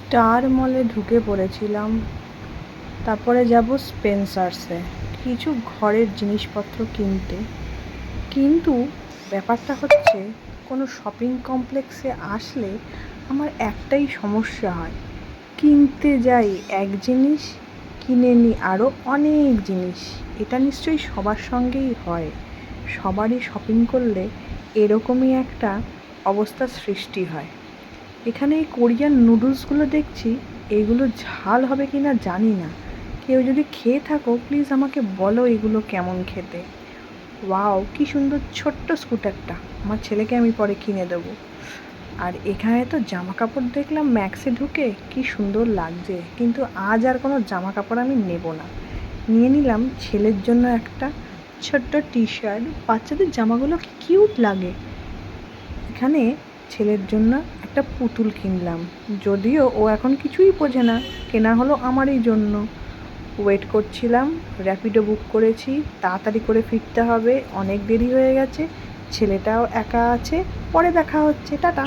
Star মলে ঢুকে পড়েছিলাম। তারপরে যাব স্পেন্সার্সে কিছু ঘরের জিনিসপত্র কিনতে। কিন্তু ব্যাপারটা হচ্ছে, কোনো শপিং কমপ্লেক্সে আসলে আমার একটাই সমস্যা হয়, কিনতে যাই এক জিনিস, কিনে নিই আরও অনেক জিনিস। এটা নিশ্চয়ই সবার সঙ্গেই হয়। সবারই শপিং করলে এরকমই একটা অবস্থার সৃষ্টি হয়। এখানে এই কোরিয়ান নুডলসগুলো দেখছি, এগুলো ঝাল হবে কি না জানি না। কেউ যদি খেয়ে থাকো প্লিজ আমাকে বলো এগুলো কেমন খেতে। ওয়াও, কি সুন্দর ছোট্ট স্কুটারটা, আমার ছেলেকে আমি পরে কিনে দেবো। আর এখানে তো জামা কাপড় দেখলাম ম্যাক্সে ঢুকে, কি সুন্দর লাগছে। কিন্তু আজ আর কোনো জামা কাপড় আমি নেব না। নিয়ে নিলাম ছেলের জন্য একটা ছোট্ট টি শার্ট। বাচ্চাদের জামাগুলো কি কিউট লাগে। এখানে ছেলের জন্য একটা পুতুল কিনলাম, যদিও ও এখন কিছুই বোঝে না, কেনা হলো আমারই জন্য। ওয়েট করছিলাম, র্যাপিডো বুক করেছি, তাড়াতাড়ি করে ফিরতে হবে, অনেক দেরি হয়ে গেছে। ছেলেটাও একা আছে, পরে দেখা হচ্ছে, টাটা।